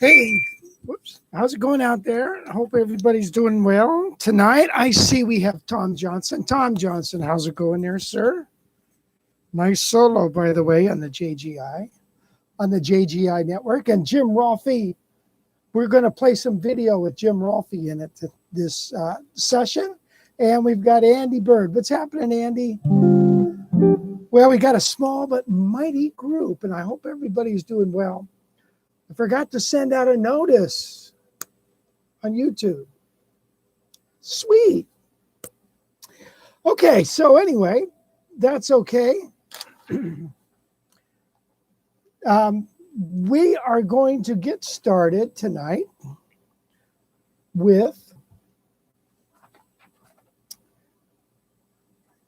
Hey, whoops. How's it going out there? I hope everybody's doing well. Tonight, I see we have Tom Johnson. Tom Johnson, how's it going there, sir? Nice solo, by the way, on the JGI network. And Jim Rolfe, we're going to play some video with Jim Rolfe in it this session. And we've got Andy Bird. What's happening, Andy? Well, we got a small but mighty group, and I hope everybody's doing well. I forgot to send out a notice on YouTube. Sweet. Okay, so anyway, that's okay. We are going to get started tonight with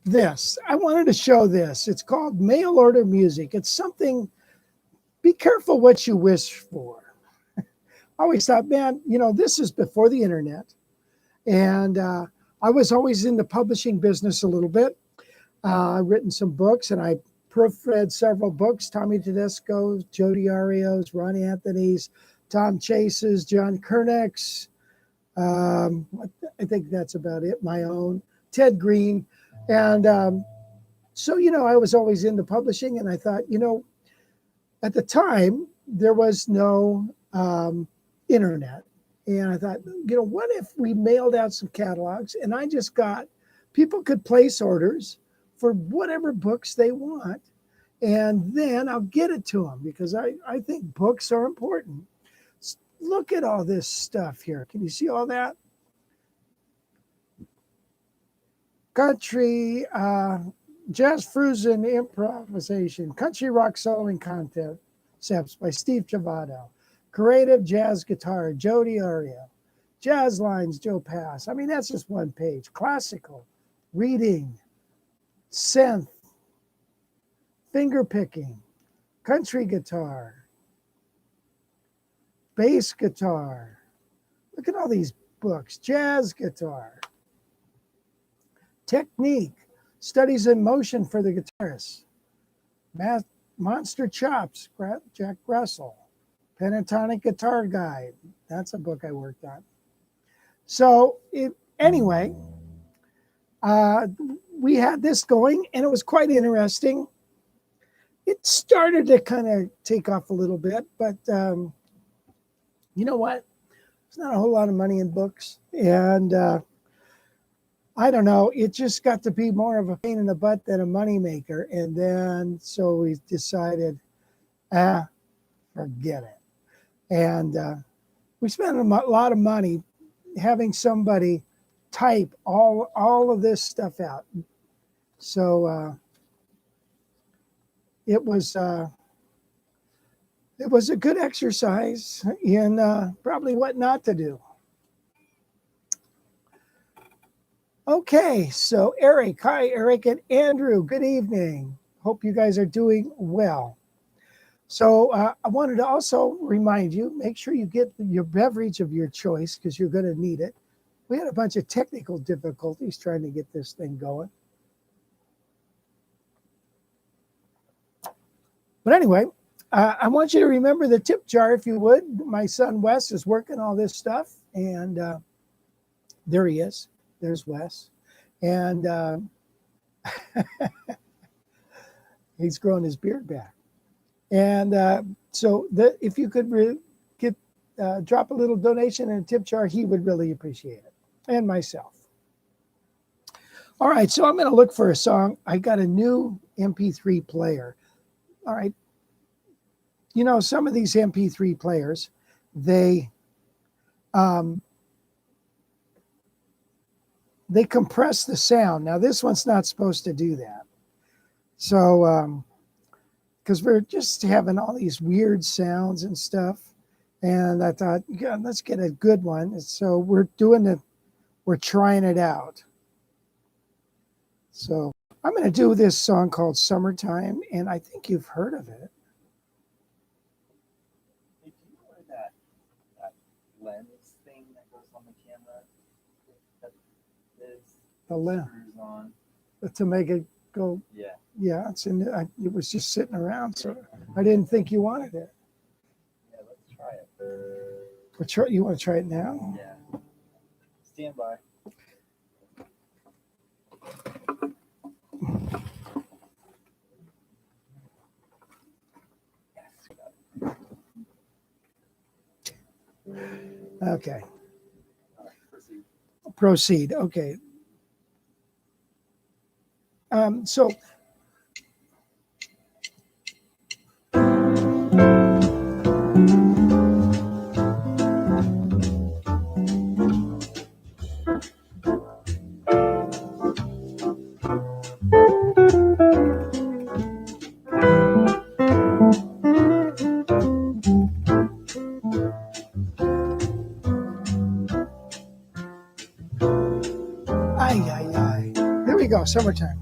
this. I wanted to show this. It's called mail order music. It's something, be careful what you wish for. I always thought, man, you know, this is before the internet. And I was always in the publishing business a little bit. I've written some books, and I proofread several books, Tommy Tedesco's, Jody Ario's, Ron Anthony's, Tom Chase's, John Kernick's. I think that's about it, my own, Ted Green. And so, you know, I was always into publishing, and I thought, you know, at the time, there was no internet. And I thought, you know, what if we mailed out some catalogs and I just got, people could place orders for whatever books they want, and then I'll get it to them, because I think books are important. Look at all this stuff here. Can you see all that? Country, jazz fusion improvisation, country rock soloing concepts by Steve Travato, creative jazz guitar, Jody Ario, jazz lines, Joe Pass. I mean, that's just one page. Classical, reading, synth, finger picking, country guitar, bass guitar. Look at all these books. Jazz guitar, technique, studies in motion for the guitarist, monster chops, Jack Russell, pentatonic guitar guide. That's a book I worked on. So anyway, we had this going, and it was quite interesting. It started to kind of take off a little bit, but you know what? There's not a whole lot of money in books. And I don't know, it just got to be more of a pain in the butt than a money maker. And then so we decided, forget it. And we spent a lot of money having somebody type all of this stuff out. So it was a good exercise in probably what not to do. Okay, so Eric, hi Eric and Andrew, good evening. Hope you guys are doing well. So I wanted to also remind you, make sure you get your beverage of your choice, because you're going to need it. We had a bunch of technical difficulties trying to get this thing going. But anyway, I want you to remember the tip jar, if you would. My son Wes is working all this stuff, and there he is. There's Wes. And he's grown his beard back. And so if you could drop a little donation in a tip jar, he would really appreciate it, and myself. All right, so I'm going to look for a song. I got a new MP3 player. All right. You know, some of these MP3 players, they compress the sound. Now, this one's not supposed to do that. So, because we're just having all these weird sounds and stuff. And I thought, yeah, let's get a good one. So we're trying it out. So I'm going to do this song called Summertime, and I think you've heard of it. Hey, do you know where that lens thing that goes on the camera that is The lens on? To make it go. Yeah. Yeah, it's in. It was just sitting around, so I didn't think you wanted it. Yeah, let's try it. You want to try it now? Yeah. Stand by. Okay. All right, proceed. Proceed. Okay. So Ay, ay, ay. Here we go, summertime.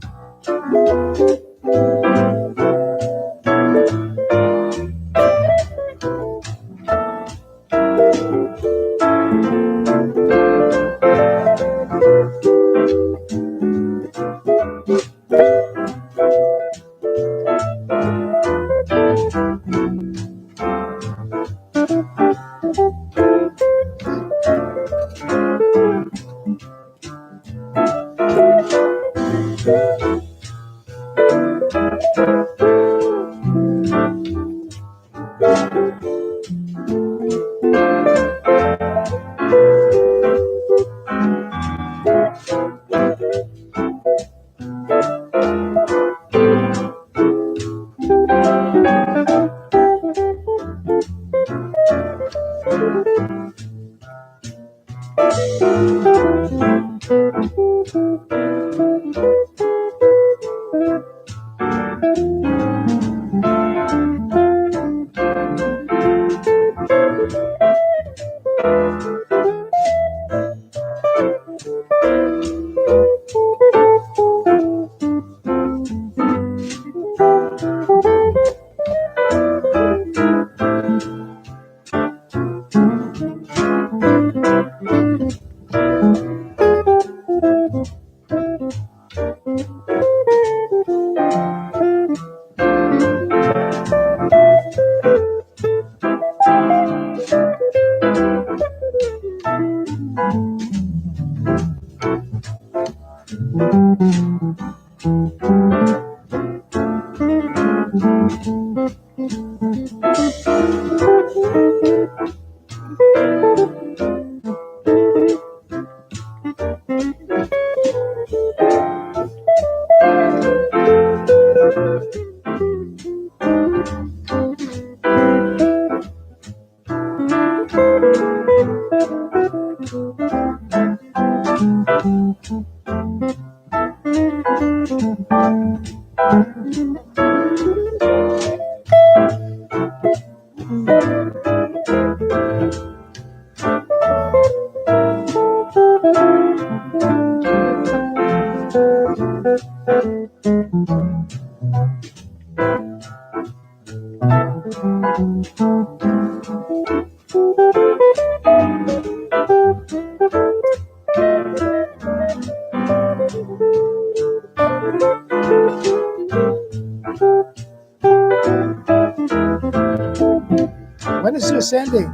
When is this ending?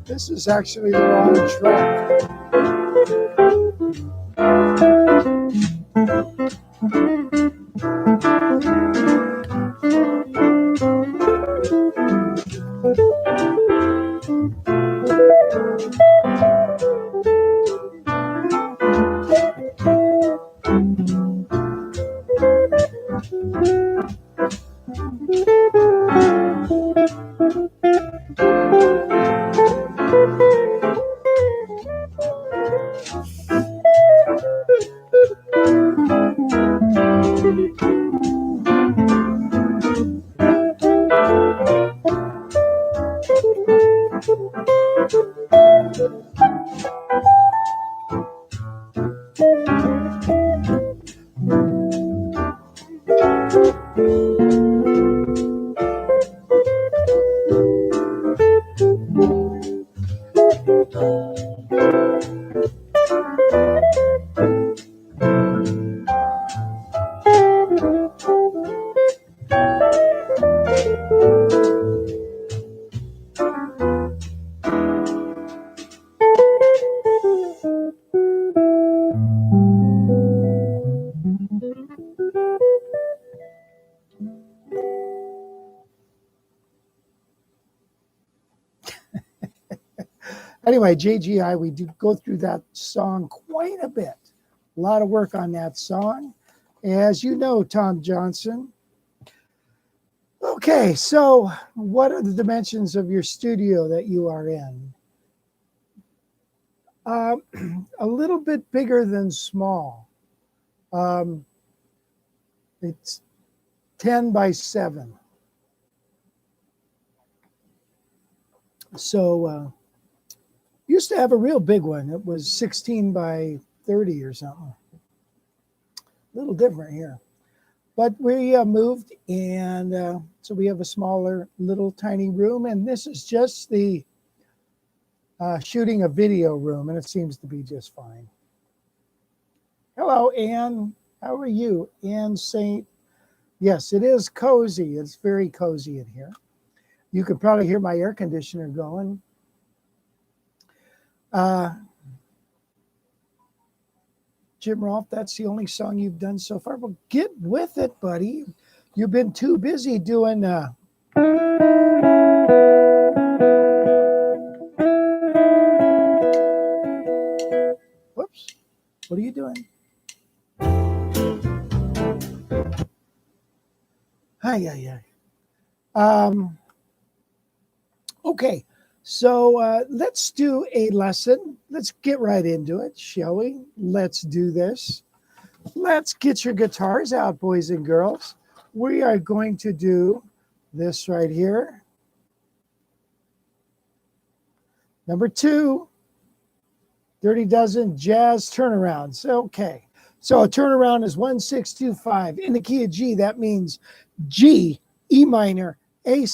This is actually the wrong track. Anyway, JGI, we do go through that song quite a bit. A lot of work on that song. As you know, Tom Johnson. Okay, so what are the dimensions of your studio that you are in? A little bit bigger than small. It's 10 by 7. So used to have a real big one. It was 16 by 30 or something. A little different here. But we moved, and so we have a smaller, little tiny room, and this is just the shooting a video room, and it seems to be just fine. Hello, Anne. How are you? Anne St. Yes, it is cozy. It's very cozy in here. You could probably hear my air conditioner going. Jim Rolfe, that's the only song you've done so far. Well, get with it, buddy. You've been too busy doing whoops. What are you doing? Hi. Okay, so let's do a lesson. Let's get right into it, shall we? Let's do this. Let's get your guitars out, boys and girls. We are going to do this right here. Number 2, Dirty Dozen jazz turnarounds. Okay, so a turnaround is 1-6-2-5 in the key of G. That means G, E minor, A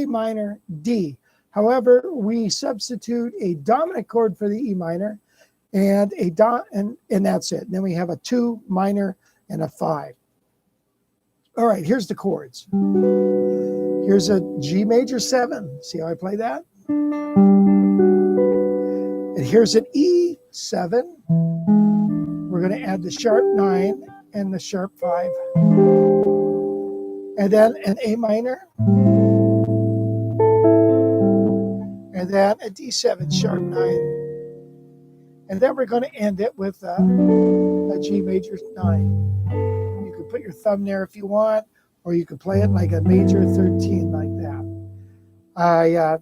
minor, D. However, we substitute a dominant chord for the E minor and and that's it. And then we have a 2 minor and a 5. All right, here's the chords. Here's a G major 7. See how I play that? And here's an E7. We're going to add the sharp 9 and the sharp 5. And then an A minor. And then a D7 sharp 9. And then we're going to end it with a G major 9. You can put your thumb there if you want, or you could play it like a major 13 like that.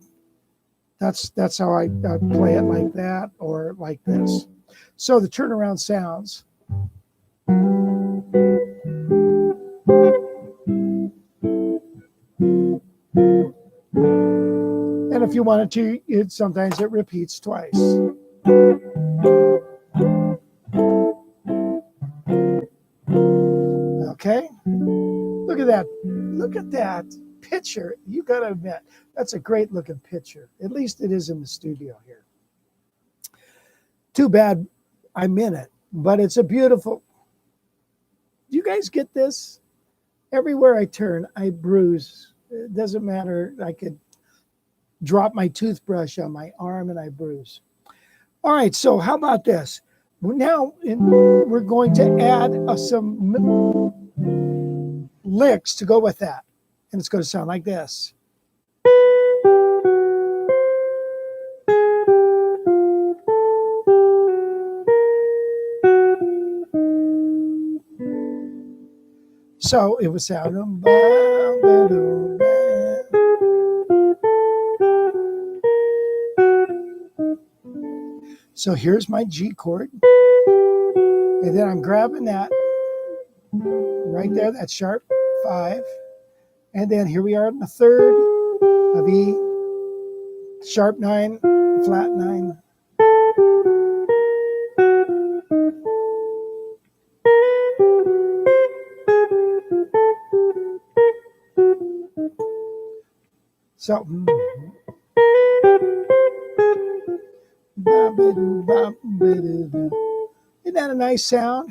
That's how I play it, like that or like this. So the turnaround sounds. And if you wanted to, sometimes it repeats twice. Okay, look at that. Look at that picture. You got to admit, that's a great looking picture. At least it is in the studio here. Too bad I'm in it, but it's a beautiful. Do you guys get this? Everywhere I turn, I bruise. It doesn't matter. I could drop my toothbrush on my arm and I bruise. All right, so how about this? Now we're going to add some licks to go with that. And it's going to sound like this. So it was sound. So here's my G chord. And then I'm grabbing that right there, that sharp 5. And then here we are in the 3rd of E, sharp 9, flat 9. So, isn't that a nice sound?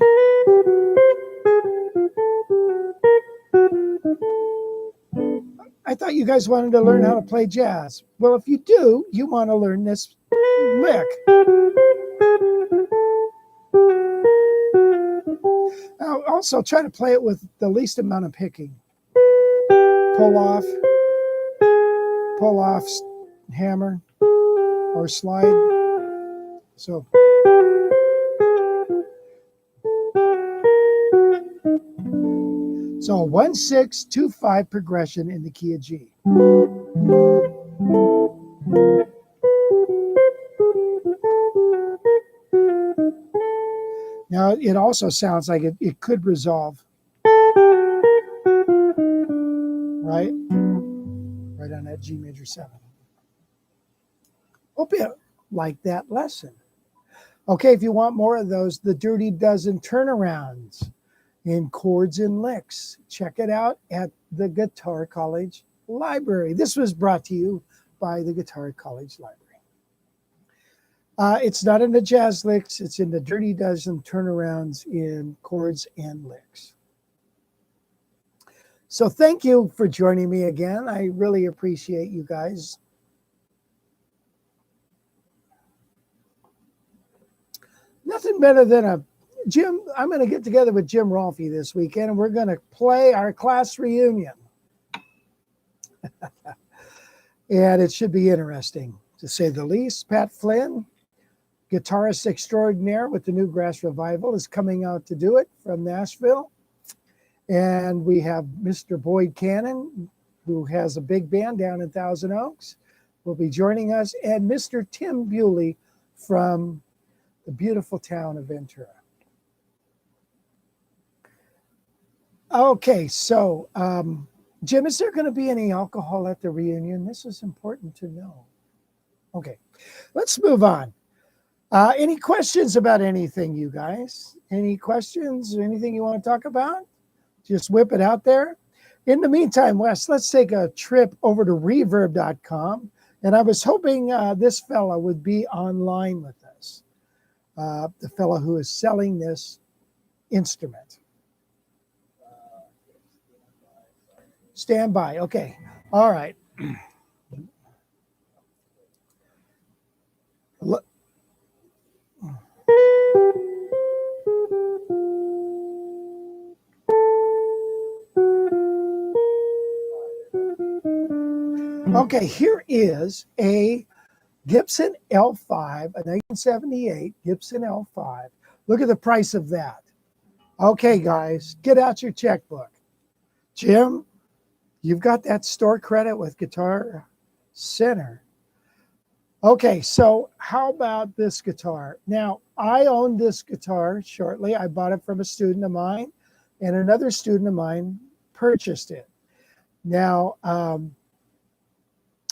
I thought you guys wanted to learn how to play jazz. Well, if you do, you want to learn this lick. Now, also try to play it with the least amount of picking. Pull off, hammer, or slide. So. So 1-6-2-5 progression in the key of G. Now it also sounds like it could resolve. Right? Right on that G major 7. Hope you like that lesson. Okay, if you want more of those, the Dirty Dozen turnarounds in chords and licks, check it out at the Guitar College Library. This was brought to you by the Guitar College Library. It's not in the jazz licks, it's in the Dirty Dozen turnarounds in chords and licks. So thank you for joining me again. I really appreciate you guys. Nothing better than a Jim. I'm going to get together with Jim Rolfe this weekend, and we're going to play our class reunion. And it should be interesting, to say the least. Pat Flynn, guitarist extraordinaire with the Newgrass Revival, is coming out to do it from Nashville. And we have Mr. Boyd Cannon, who has a big band down in Thousand Oaks, will be joining us, and Mr. Tim Bewley from the beautiful town of Ventura. Okay, so Jim, is there going to be any alcohol at the reunion? This is important to know. Okay, let's move on. Any questions about anything, you guys? Any questions or anything you want to talk about? Just whip it out there. In the meantime, Wes, let's take a trip over to reverb.com. And I was hoping this fella would be online with us, the fella who is selling this instrument. Stand by. Okay. All right. Look. Okay, here is a Gibson L5, a 1978 Gibson L5. Look at the price of that. Okay, guys, get out your checkbook. Jim, you've got that store credit with Guitar Center. Okay, so how about this guitar? Now, I owned this guitar shortly. I bought it from a student of mine, and another student of mine purchased it. Now,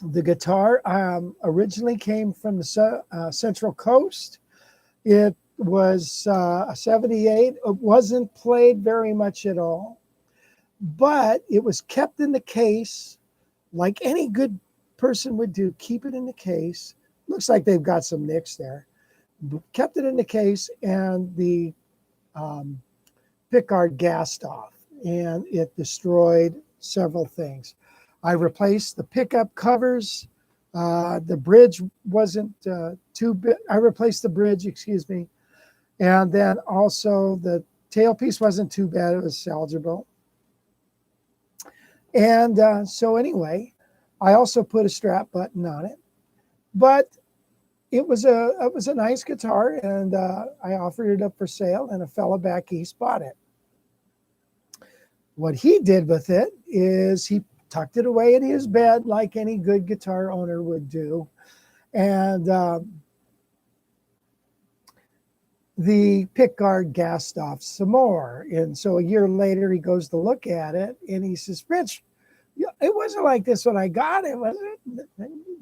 the guitar originally came from the Central Coast. It was a 78. It wasn't played very much at all, but it was kept in the case like any good person would do. Keep it in the case. Looks like they've got some nicks there. Kept it in the case, and the pickguard gassed off, and it destroyed several things. I replaced the pickup covers. The bridge wasn't too big. I replaced the bridge, excuse me. And then also the tailpiece wasn't too bad. It was salvageable. And so anyway, I also put a strap button on it. But it was a nice guitar, and I offered it up for sale, and a fella back east bought it. What he did with it is he tucked it away in his bed like any good guitar owner would do. And the pickguard gassed off some more. And so a year later, he goes to look at it, and he says, Rich, it wasn't like this when I got it, was it?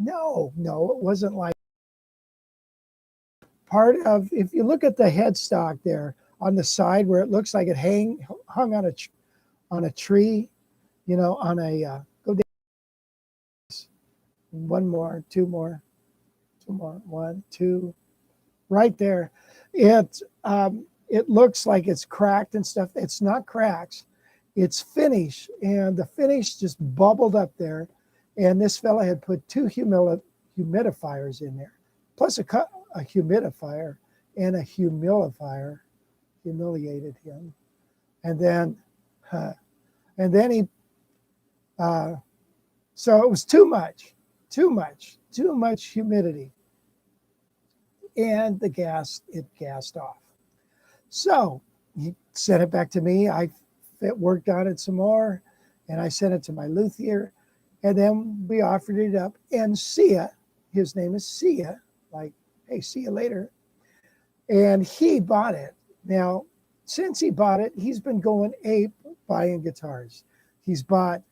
No, it wasn't like. Part of, if you look at the headstock there on the side where it looks like it hung on a tree, you know, on a, go down. One more, two more, 1, 2, right there. It looks like it's cracked and stuff. It's not cracks, it's finish. And the finish just bubbled up there. And this fella had put 2 humidifiers in there, plus a humidifier and a humidifier, humiliated him. And then he, so it was too much humidity. And it gassed off. So he sent it back to me. I worked on it some more, and I sent it to my luthier, and then we offered it up. And Sia, his name is Sia, like, hey, see you later. And he bought it. Now, since he bought it, he's been going ape buying guitars. He's bought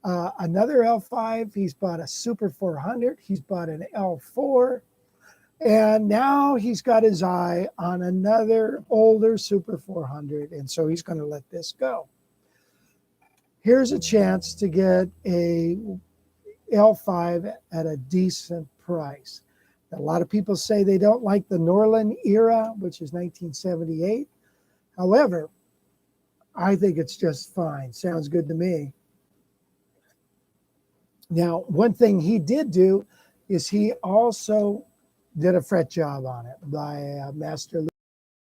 another L5. He's bought a Super 400. He's bought an L4. And now he's got his eye on another older Super 400, and so he's going to let this go. Here's a chance to get a L5 at a decent price. A lot of people say they don't like the Norlin era, which is 1978. However, I think it's just fine. Sounds good to me. Now, one thing he did do is he also did a fret job on it by Master Lee.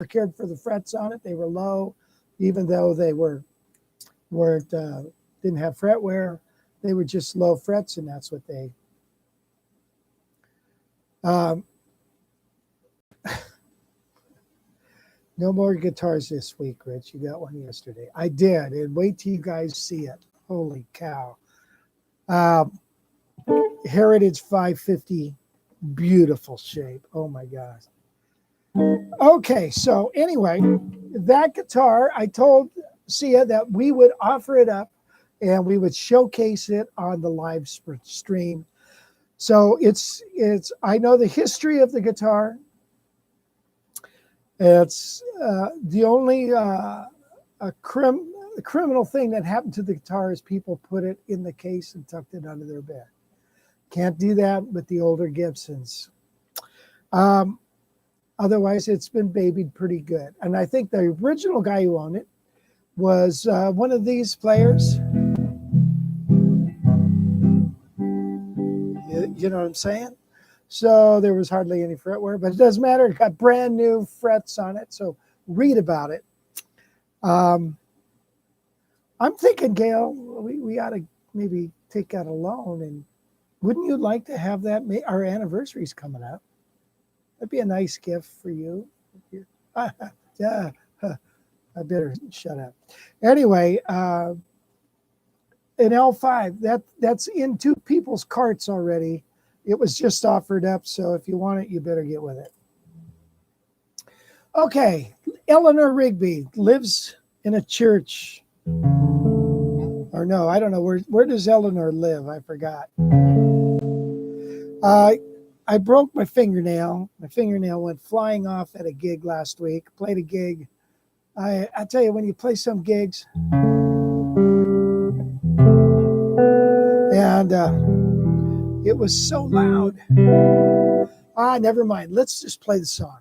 Cared for the frets on it. They were low, even though they didn't have fret wear. They were just low frets, and that's what they. No more guitars this week, Rich. You got one yesterday. I did, and wait till you guys see it. Holy cow. Heritage 550, beautiful shape. Oh my gosh. Okay, so anyway, that guitar, I told Sia that we would offer it up and we would showcase it on the live stream. So it's I know the history of the guitar. It's the only criminal thing that happened to the guitar is people put it in the case and tucked it under their bed. Can't do that with the older Gibsons. Otherwise, it's been babied pretty good. And I think the original guy who owned it was one of these players. You know what I'm saying? So there was hardly any fretwear, but it doesn't matter. It got brand new frets on it. So read about it. I'm thinking, Gail, we ought to maybe take out a loan. And wouldn't you like to have that? Our anniversary's coming up. That'd be a nice gift for you. Yeah, I better shut up. Anyway, an L5, that's in two people's carts already. It was just offered up, so if you want it, you better get with it. Okay, Eleanor Rigby lives in a church. Or no, I don't know. Where does Eleanor live? I forgot. I broke my fingernail. My fingernail went flying off at a gig last week. Played a gig. I tell you, when you play some gigs, and it was so loud. Never mind. Let's just play the song.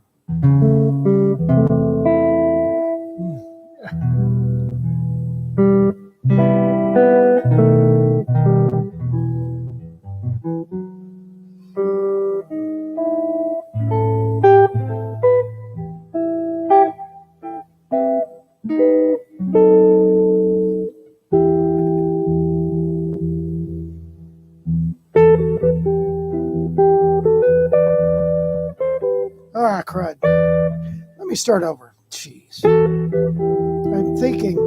Crud. Let me start over. Jeez. I'm thinking.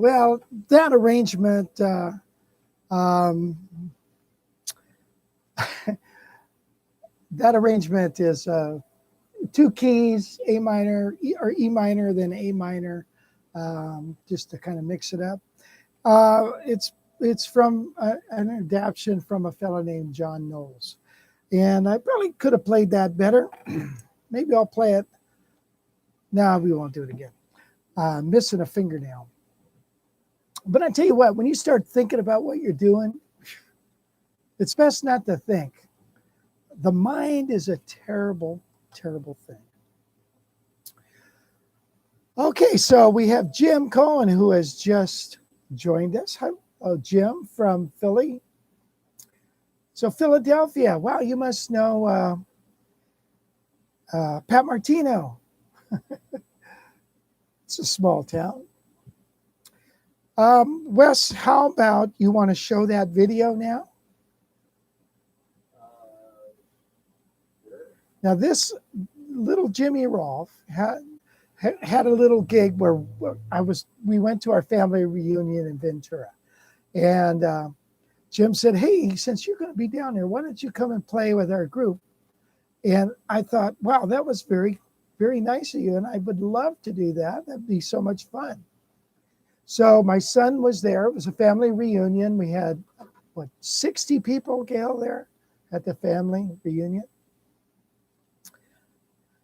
Well, that arrangement, um, that arrangement is two keys, A minor or E minor, then A minor, just to kind of mix it up. It's from an adaptation from a fellow named John Knowles, and I probably could have played that better. Maybe I'll play it. No, we won't do it again. Missing a fingernail. But I tell you what, when you start thinking about what you're doing, it's best not to think. The mind is a terrible, terrible thing. Okay, so we have Jim Cohen, who has just joined us. Hello, Jim from Philly. So Philadelphia, wow, you must know Pat Martino. It's a small town. Wes, how about you want to show that video now? Now this little Jimmy Rolfe had a little gig where we went to our family reunion in Ventura, and Jim said, "Hey, since you're going to be down there, why don't you come and play with our group?" And I thought, wow, that was very, very nice of you, and I would love to do that. That'd be so much fun. So my son was there. It was a family reunion. We had, 60 people, Gail, there at the family reunion.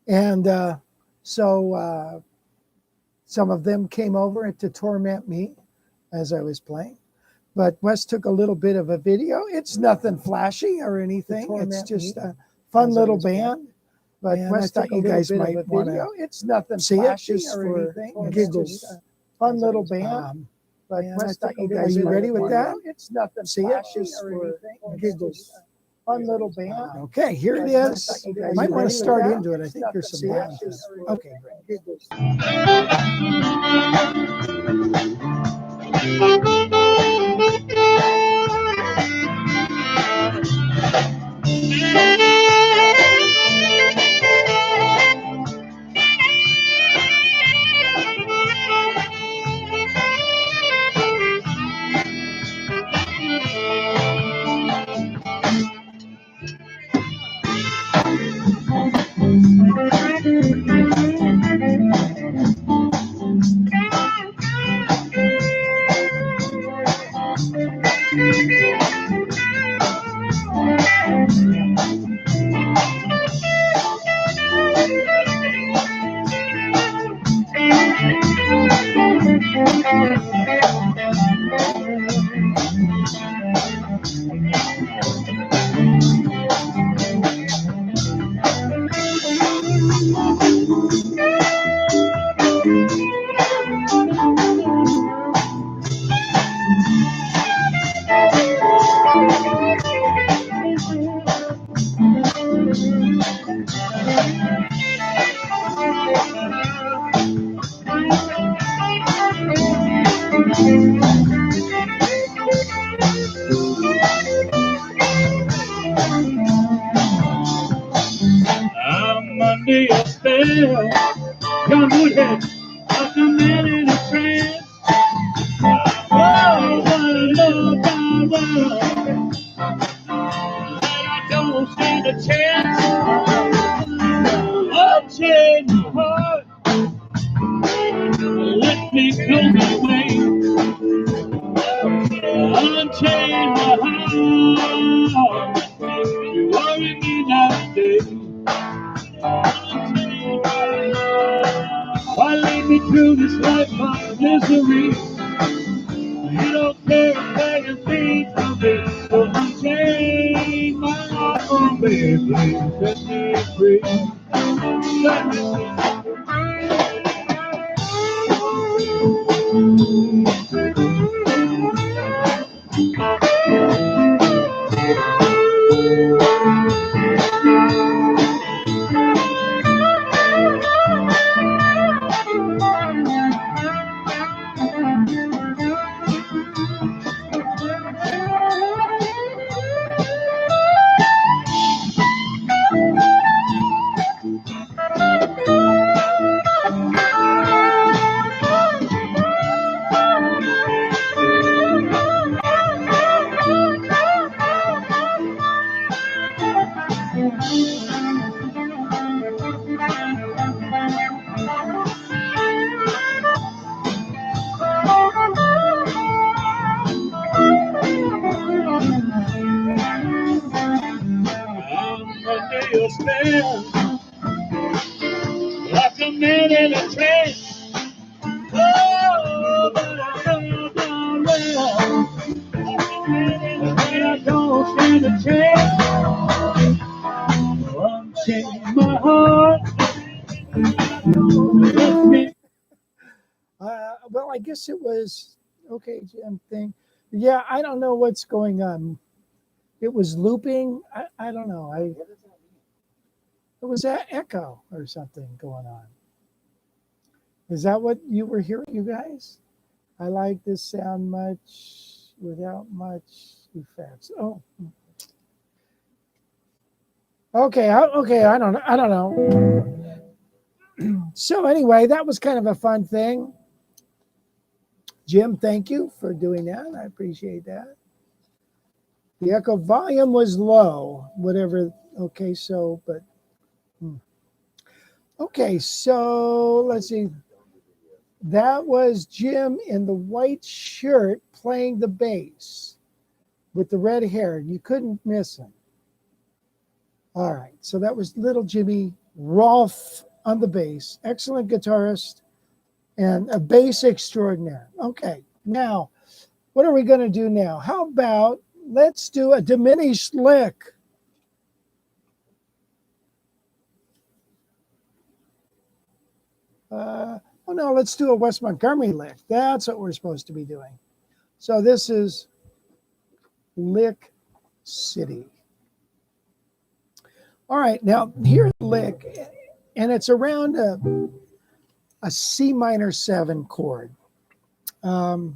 And so some of them came over to torment me as I was playing. But Wes took a little bit of a video. It's nothing flashy or anything. It's just a fun little band. But Wes thought you guys might want to It's nothing see flashy it just or anything. Giggles. Fun little band. But Wes thought you guys are ready with that? It's nothing see it just for giggles. Fun little band. Okay, here it is. You might want to start into it. I think there's some band. Okay, great. I'm under your spell. Come with it. Like a man in a trance. Oh, what a love I love. And I don't stand a chance. Unchain my heart. Let me go my way. Unchain my heart. You worry me night and day. Why lead me through this life of misery? You don't care a bag thing for me. So unchain my heart from me. Please set me free. Let me under your spell, like a man in a trance. Oh, but I know darn well, that I don't stand a chance. Unchain my heart. Let me. Well, I guess it was okay, Jim thing. Yeah, I don't know what's going on. It was looping. I don't know. It was that echo or something going on. Is that what you were hearing, you guys? I like this sound much without much effects. Oh, okay. I don't know. So anyway, that was kind of a fun thing. Jim, thank you for doing that. I appreciate that. The echo volume was low, whatever. Okay, so, but, okay, so let's see. That was Jim in the white shirt playing the bass with the red hair. You couldn't miss him. All right, so that was little Jimmy Rolfe on the bass. Excellent guitarist and a bass extraordinaire. Okay, now, what are we going to do now? How about let's do a diminished lick. Oh no, let's do a West Montgomery lick. That's what we're supposed to be doing. So this is Lick City. All right, now here's lick, and it's around a C minor 7 chord. Here's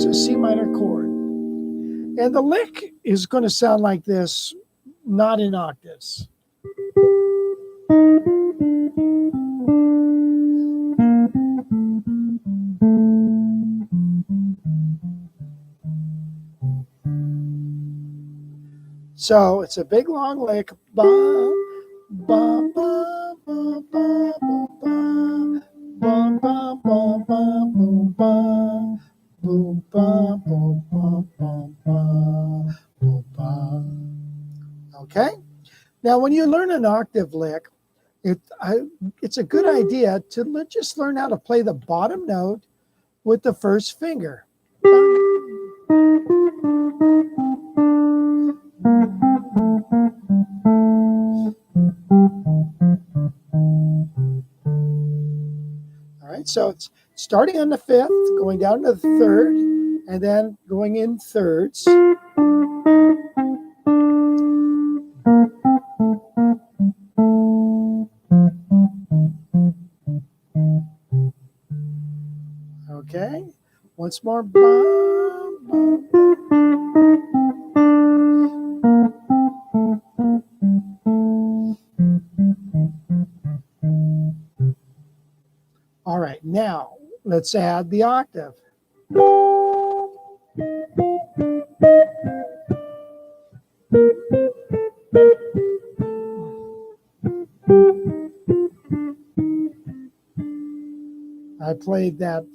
a C minor chord. And the lick is going to sound like this, not in octaves. So it's a big long lick. Ba, ba, ba, ba, ba, ba, ba, ba, ba, ba, boom, ba, boom, ba, boom, ba, boom, ba, boom, ba. Okay? Now, when you learn an octave lick, it's a good idea to just learn how to play the bottom note with the first finger. All right, so it's starting on the 5th, going down to the 3rd, and then going in thirds. Okay, once more. All right, now let's add the octave. I played that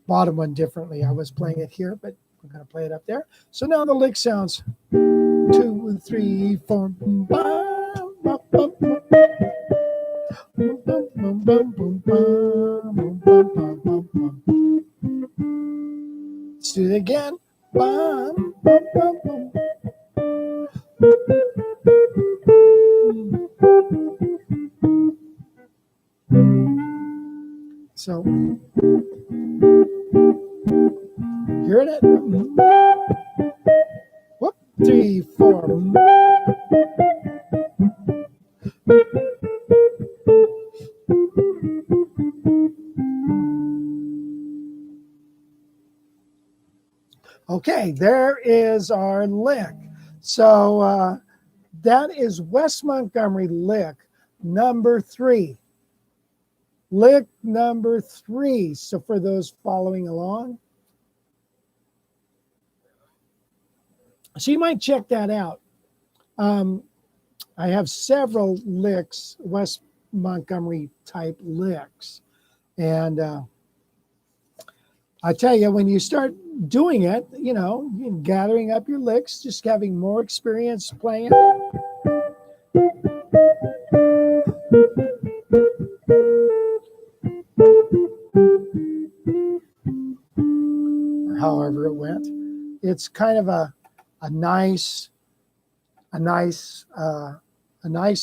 bottom one differently. I was playing it here, but I'm going to play it up there. So now the lick sounds 2, 3, 4. Let's do it again. So hear it. Whoop, 3, 4. Okay, there is our lick. So that is West Montgomery lick number 3. Lick number 3. So for those following along, so you might check that out. I have several licks, West Montgomery type licks. And I tell you, when you start doing it, you know, gathering up your licks, just having more experience playing it. Or however it went. It's kind of a nice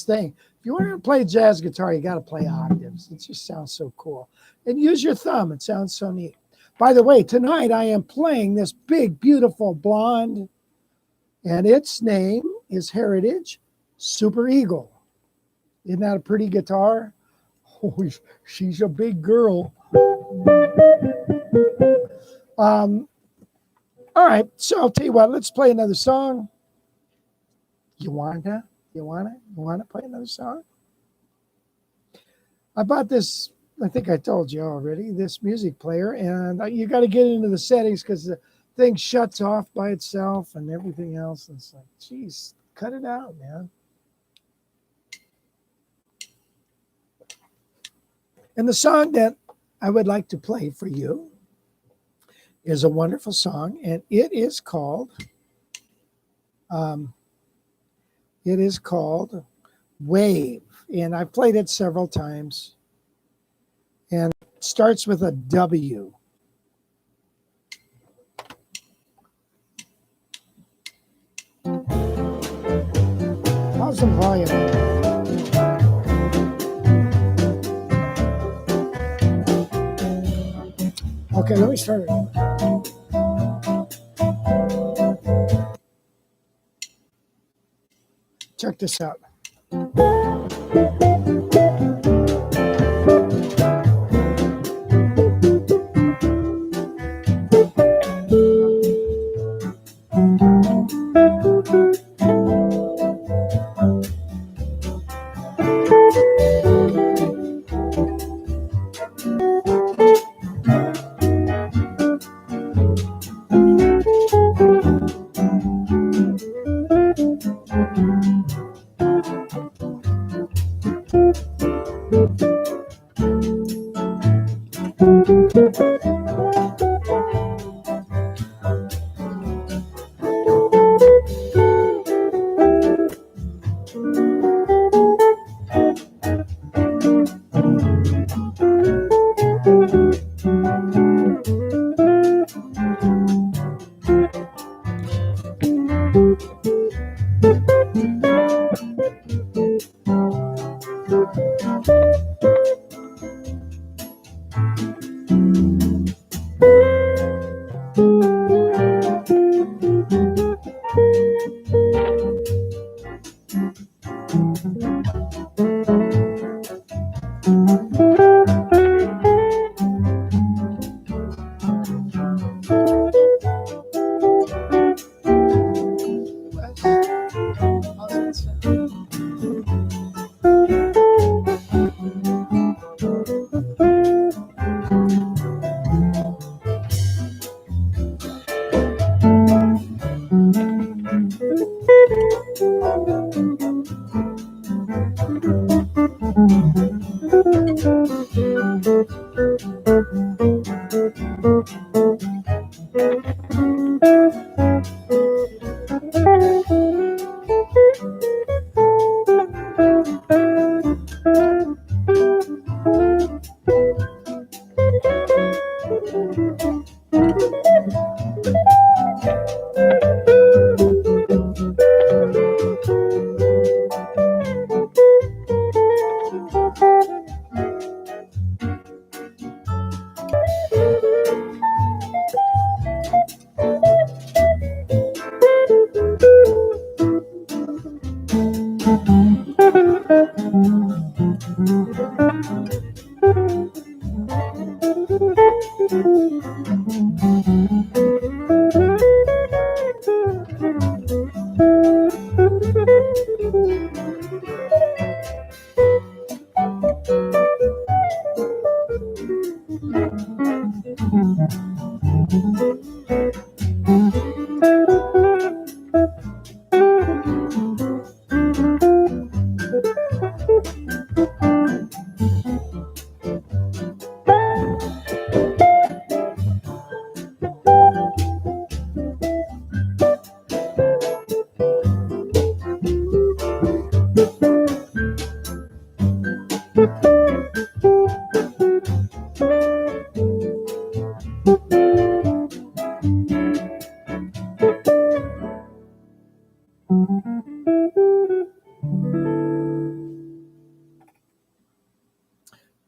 thing. If you want to play jazz guitar, you got to play octaves. It just sounds so cool. And use your thumb. It sounds so neat. By the way, tonight I am playing this big, beautiful blonde, and its name is Heritage Super Eagle. Isn't that a pretty guitar? Oh, she's a big girl. All right, so I'll tell you what, let's play another song. You want to play another song? I bought this, I think I told you already, this music player, and you got to get into the settings because the thing shuts off by itself and everything else. And it's like, geez, cut it out, man. And the song that I would like to play for you is a wonderful song, and it is called Wave, and I've played it several times, and it starts with a W. How's the volume? Okay, let me start it. Check this out.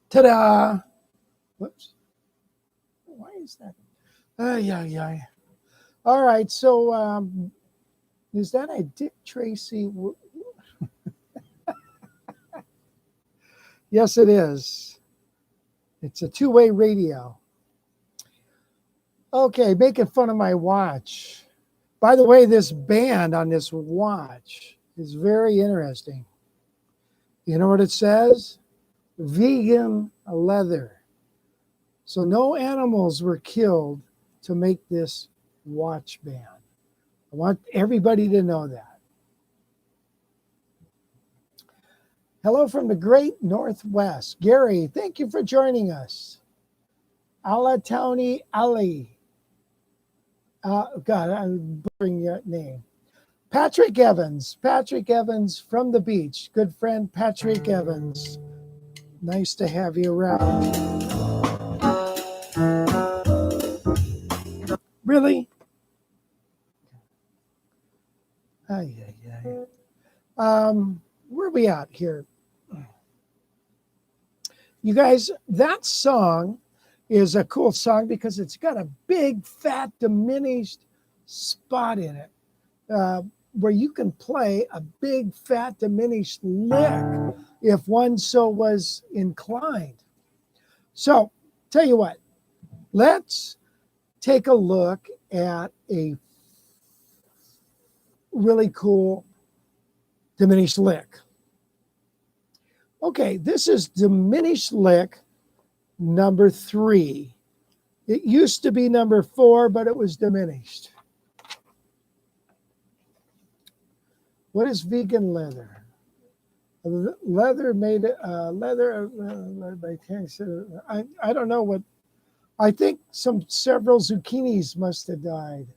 Ta-da! Whoops. Why is that? Yeah. All right. So, is that a Dick Tracy? Yes, it is. It's a two-way radio. Okay, making fun of my watch. By the way, this band on this watch is very interesting. You know what it says? Vegan leather. So no animals were killed to make this watch band. I want everybody to know that. Hello from the great Northwest. Gary, thank you for joining us. Alatowny Ali. God, I'm butchering your name. Patrick Evans from the beach. Good friend Patrick Evans. Nice to have you around. Really? Where are we at here? You guys, that song is a cool song because it's got a big, fat, diminished spot in it where you can play a big, fat, diminished lick if one so was inclined. So, tell you what, let's take a look at a really cool diminished lick. Okay, this is diminished lick number 3. It used to be number 4, but it was diminished. What is vegan leather? Leather made by cancer. I don't know what. I think several zucchinis must have died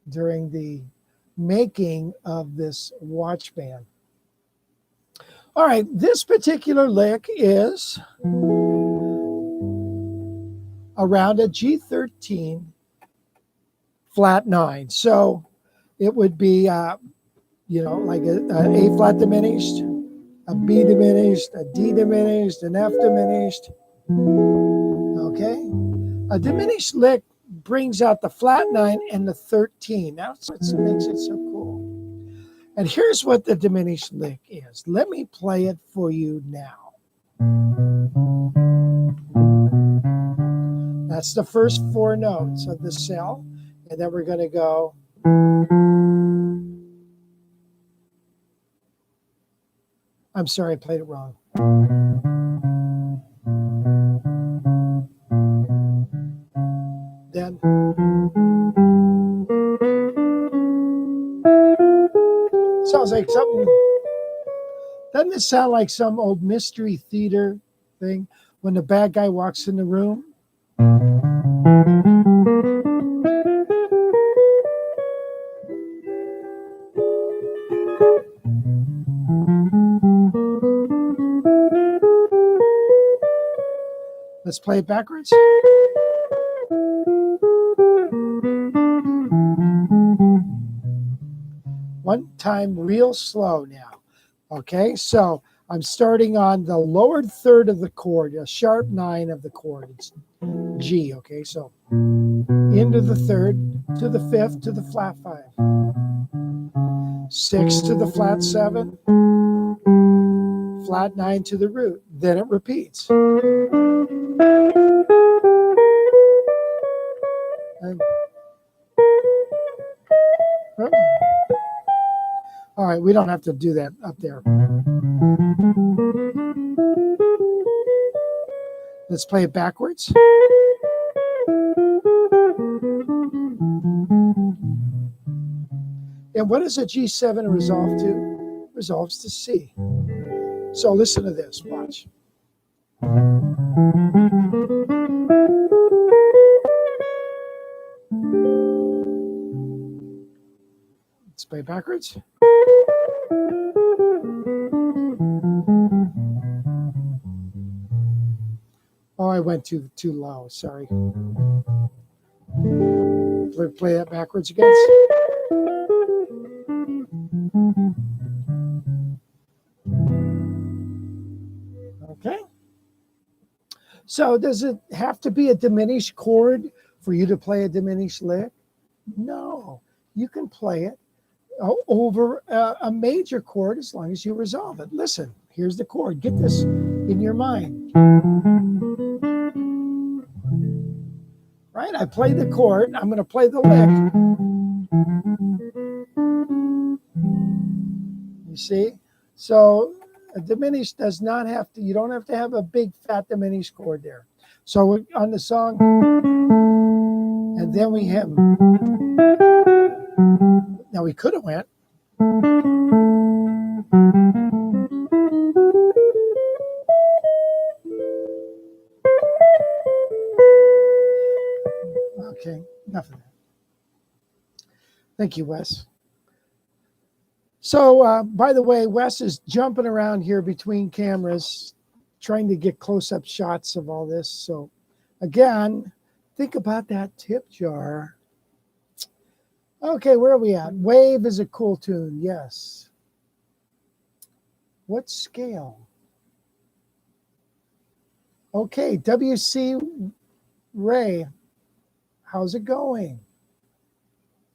during the making of this watch band. All right, this particular lick is around a G13 flat 9. So it would be, like an A flat diminished, a B diminished, a D diminished, an F diminished. Okay? A diminished lick brings out the flat 9 and the 13. That's what makes it so cool. And here's what the diminished lick is. Let me play it for you now. That's the first 4 notes of the cell. And then we're going to go. I'm sorry, I played it wrong. Then. Sounds like something. Doesn't it sound like some old mystery theater thing when the bad guy walks in the room? Let's play it backwards. One time real slow now. Okay, so I'm starting on the lower third of the chord, a sharp 9 of the chord. It's G, okay? So into the 3rd, to the 5th, to the flat 5. 6 to the flat 7. Flat 9 to the root. Then it repeats. And, all right, we don't have to do that up there. Let's play it backwards. And what does a G7 resolve to? It resolves to C. So listen to this. Watch. Let's play backwards. I went too low. Sorry. Play that backwards again. Okay. So does it have to be a diminished chord for you to play a diminished lick? No. You can play it over a major chord as long as you resolve it. Listen, here's the chord. Get this in your mind. Right? I play the chord. I'm going to play the lick. You see? So a diminished does not have to, you don't have to have a big fat diminished chord there. So on the song, and then we have, now we could have went. Okay, enough of that. Thank you, Wes. So, by the way, Wes is jumping around here between cameras, trying to get close-up shots of all this. So, again, think about that tip jar. Okay, where are we at? Wave is a cool tune, yes. What scale? Okay, W.C. Ray, how's it going?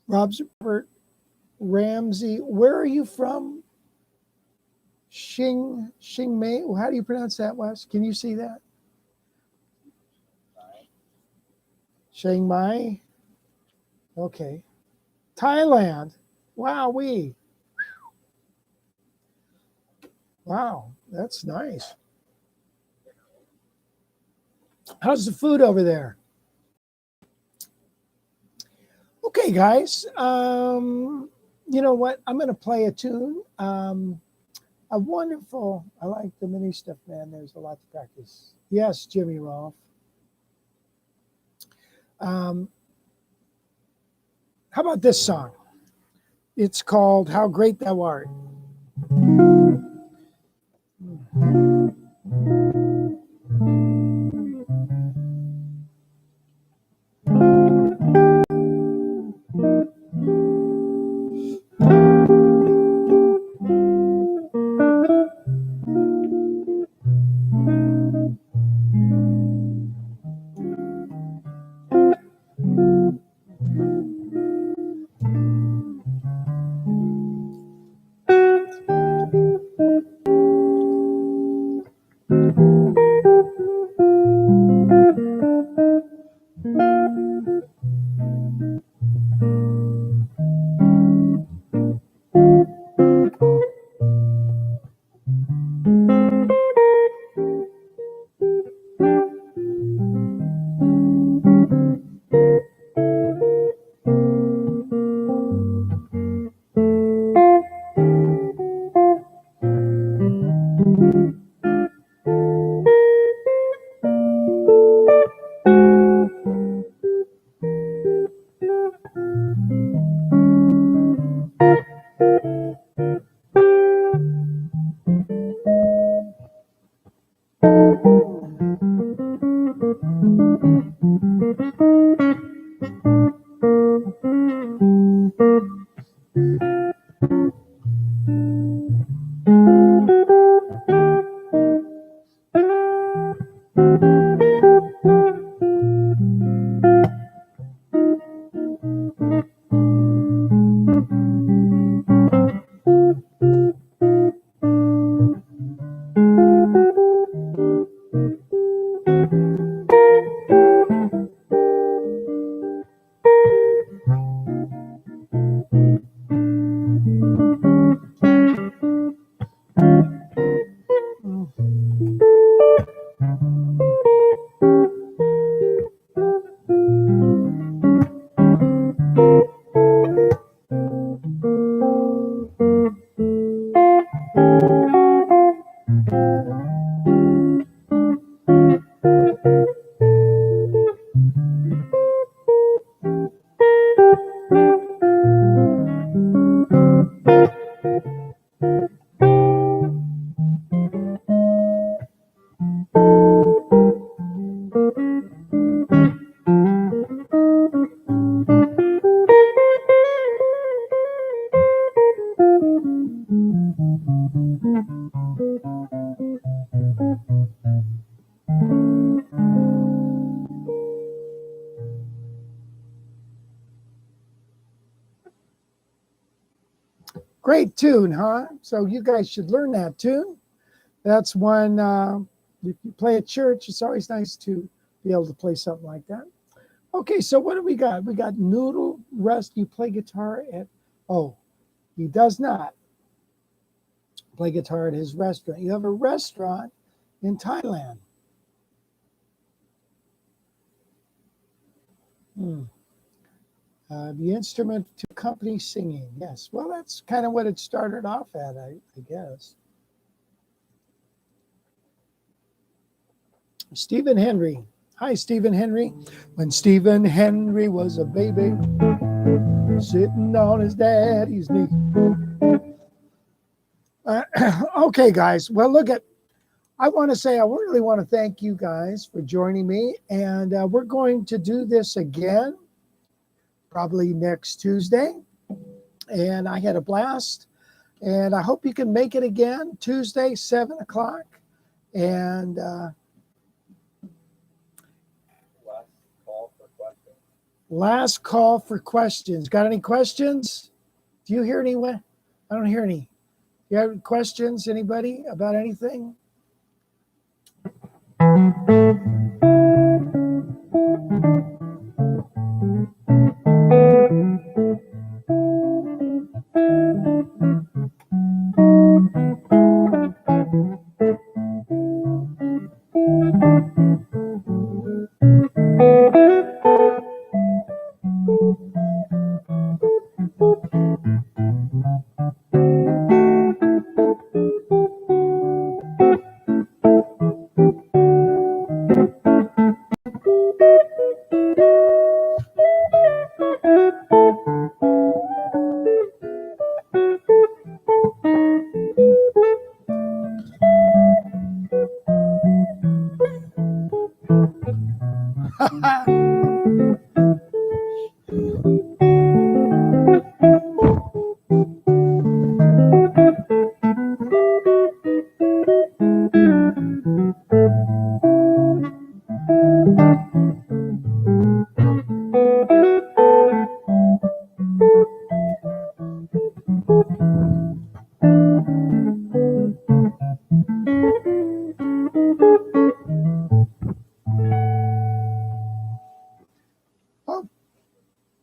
Robert Ramsey, where are you from? Mei. How do you pronounce that, Wes? Can you see that? Chiang Mai. Okay. Thailand. Wow-wee. Wow, that's nice. How's the food over there? Okay, guys. You know what? I'm going to play a tune. A wonderful, I like the mini stuff, man. There's a lot to practice. Yes, Jimmy Rolfe. How about this song? It's called How Great Thou Art. tune, huh? So you guys should learn that tune. That's one, if you play at church, it's always nice to be able to play something like that. Okay, so what do we got? We got Noodle Rust. You play guitar at, oh, he does not play guitar at his restaurant. You have a restaurant in Thailand. The instrument to accompany singing. Yes, well, that's kind of what it started off at, I guess. Stephen Henry. Hi, Stephen Henry. When Stephen Henry was a baby, sitting on his daddy's knee. Okay, guys. Well, look at, I want to say, I really want to thank you guys for joining me. And we're going to do this again, probably next Tuesday. And I had a blast. And I hope you can make it again, Tuesday, 7 o'clock. And last call for questions. Got any questions? Do you hear anyone? I don't hear any. You have questions, anybody, about anything?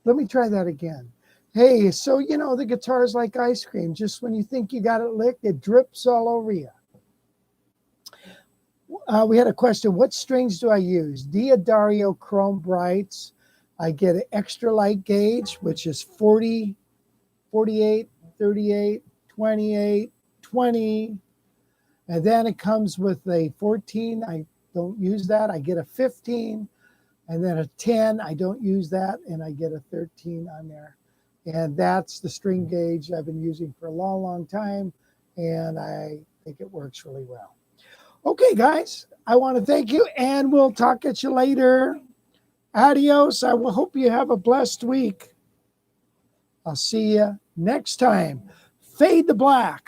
Let me try that again. Hey, so you know the guitar's like ice cream. Just when you think you got it licked, it drips all over you. We had a question. What strings do I use? Diodario Chrome Brights. I get an extra light gauge, which is 40, 48, 38, 28, 20. And then it comes with a 14. I don't use that. I get a 15. And then a 10, I don't use that, and I get a 13 on there. And that's the string gauge I've been using for a long, long time, and I think it works really well. Okay, guys, I want to thank you, and we'll talk at you later. Adios. I will hope you have a blessed week. I'll see you next time. Fade to black.